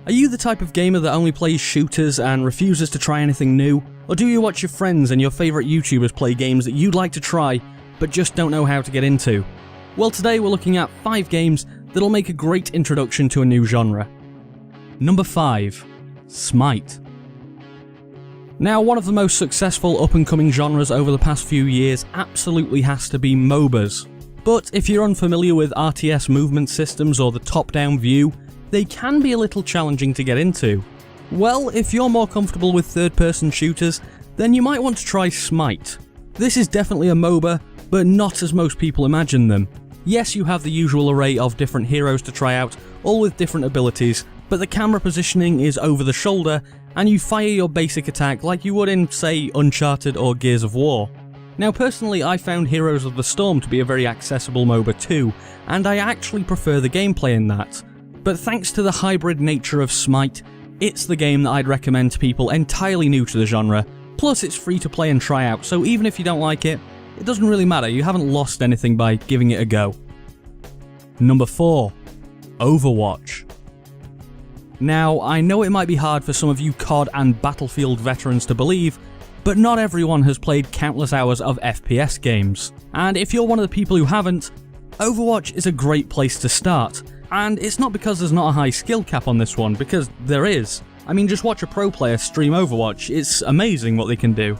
Are you the type of gamer that only plays shooters and refuses to try anything new? Or do you watch your friends and your favourite YouTubers play games that you'd like to try, but just don't know how to get into? Well, today we're looking at 5 games that'll make a great introduction to a new genre. Number 5. Smite. Now, one of the most successful up-and-coming genres over the past few years absolutely has to be MOBAs. But if you're unfamiliar with RTS movement systems or the top-down view, they can be a little challenging to get into. Well, if you're more comfortable with third-person shooters, then you might want to try Smite. This is definitely a MOBA, but not as most people imagine them. Yes, you have the usual array of different heroes to try out, all with different abilities, but the camera positioning is over the shoulder, and you fire your basic attack like you would in, say, Uncharted or Gears of War. Now personally, I found Heroes of the Storm to be a very accessible MOBA too, and I actually prefer the gameplay in that. But thanks to the hybrid nature of Smite, it's the game that I'd recommend to people entirely new to the genre, plus it's free to play and try out, so even if you don't like it, it doesn't really matter, you haven't lost anything by giving it a go. Number 4. Overwatch. Now, I know it might be hard for some of you COD and Battlefield veterans to believe, but not everyone has played countless hours of FPS games. And if you're one of the people who haven't, Overwatch is a great place to start. And it's not because there's not a high skill cap on this one, because there is. I mean, just watch a pro player stream Overwatch, it's amazing what they can do.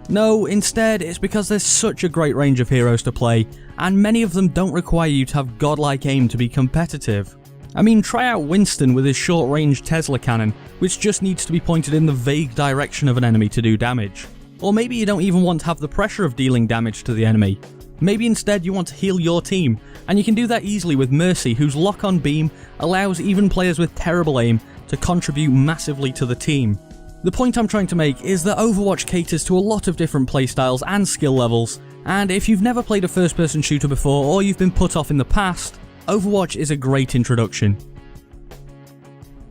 No, instead, it's because there's such a great range of heroes to play, and many of them don't require you to have godlike aim to be competitive. I mean, try out Winston with his short-range Tesla cannon, which just needs to be pointed in the vague direction of an enemy to do damage. Or maybe you don't even want to have the pressure of dealing damage to the enemy. Maybe instead you want to heal your team, and you can do that easily with Mercy, whose lock-on beam allows even players with terrible aim to contribute massively to the team. The point I'm trying to make is that Overwatch caters to a lot of different playstyles and skill levels, and if you've never played a first-person shooter before or you've been put off in the past, Overwatch is a great introduction.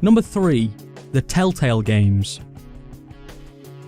Number 3. The Telltale Games.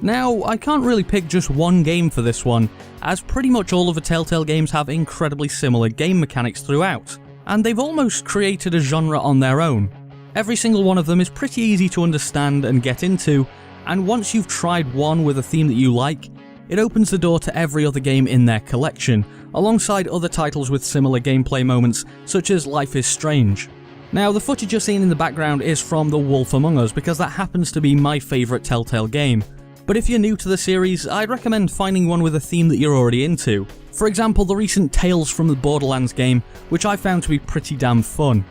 Now, I can't really pick just one game for this one, as pretty much all of the Telltale games have incredibly similar game mechanics throughout, and they've almost created a genre on their own. Every single one of them is pretty easy to understand and get into, and once you've tried one with a theme that you like, it opens the door to every other game in their collection, alongside other titles with similar gameplay moments, such as Life is Strange. Now, the footage you're seeing in the background is from The Wolf Among Us, because that happens to be my favourite Telltale game. But if you're new to the series, I'd recommend finding one with a theme that you're already into. For example, the recent Tales from the Borderlands game, which I found to be pretty damn fun.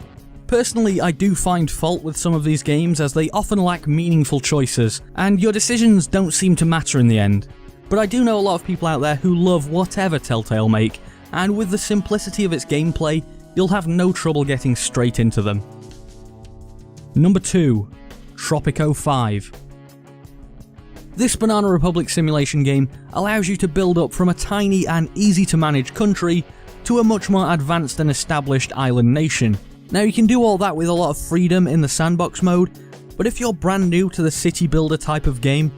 Personally, I do find fault with some of these games as they often lack meaningful choices, and your decisions don't seem to matter in the end. But I do know a lot of people out there who love whatever Telltale make, and with the simplicity of its gameplay, you'll have no trouble getting straight into them. Number 2. Tropico 5. This Banana Republic simulation game allows you to build up from a tiny and easy to manage country to a much more advanced and established island nation. Now, you can do all that with a lot of freedom in the sandbox mode, but if you're brand new to the city builder type of game,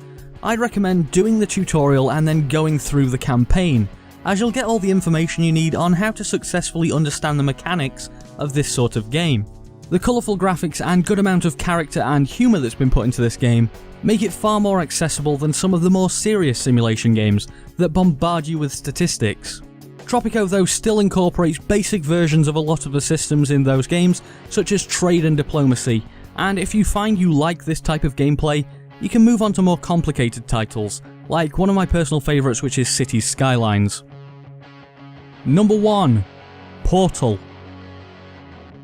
I'd recommend doing the tutorial and then going through the campaign, as you'll get all the information you need on how to successfully understand the mechanics of this sort of game. The colourful graphics and good amount of character and humour that's been put into this game make it far more accessible than some of the more serious simulation games that bombard you with statistics. Tropico, though, still incorporates basic versions of a lot of the systems in those games, such as trade and diplomacy, and if you find you like this type of gameplay, you can move on to more complicated titles, like one of my personal favourites, which is Cities Skylines. Number 1. Portal.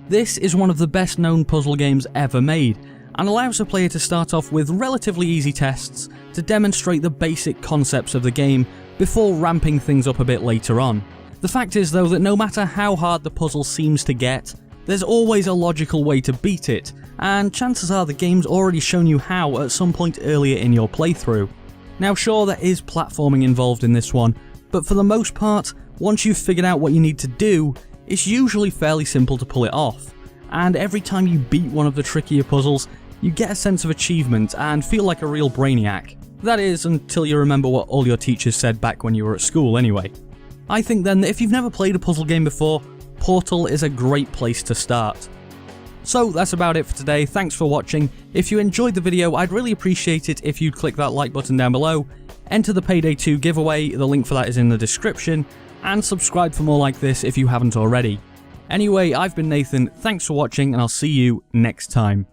This is one of the best known puzzle games ever made, and allows the player to start off with relatively easy tests to demonstrate the basic concepts of the game before ramping things up a bit later on. The fact is, though, that no matter how hard the puzzle seems to get, there's always a logical way to beat it, and chances are the game's already shown you how at some point earlier in your playthrough. Now sure, there is platforming involved in this one, but for the most part, once you've figured out what you need to do, it's usually fairly simple to pull it off, and every time you beat one of the trickier puzzles, you get a sense of achievement and feel like a real brainiac. That is, until you remember what all your teachers said back when you were at school anyway. I think then that if you've never played a puzzle game before, Portal is a great place to start. So that's about it for today, thanks for watching. If you enjoyed the video, I'd really appreciate it if you'd click that like button down below, enter the Payday 2 giveaway, the link for that is in the description, and subscribe for more like this if you haven't already. Anyway, I've been Nathan, thanks for watching, and I'll see you next time.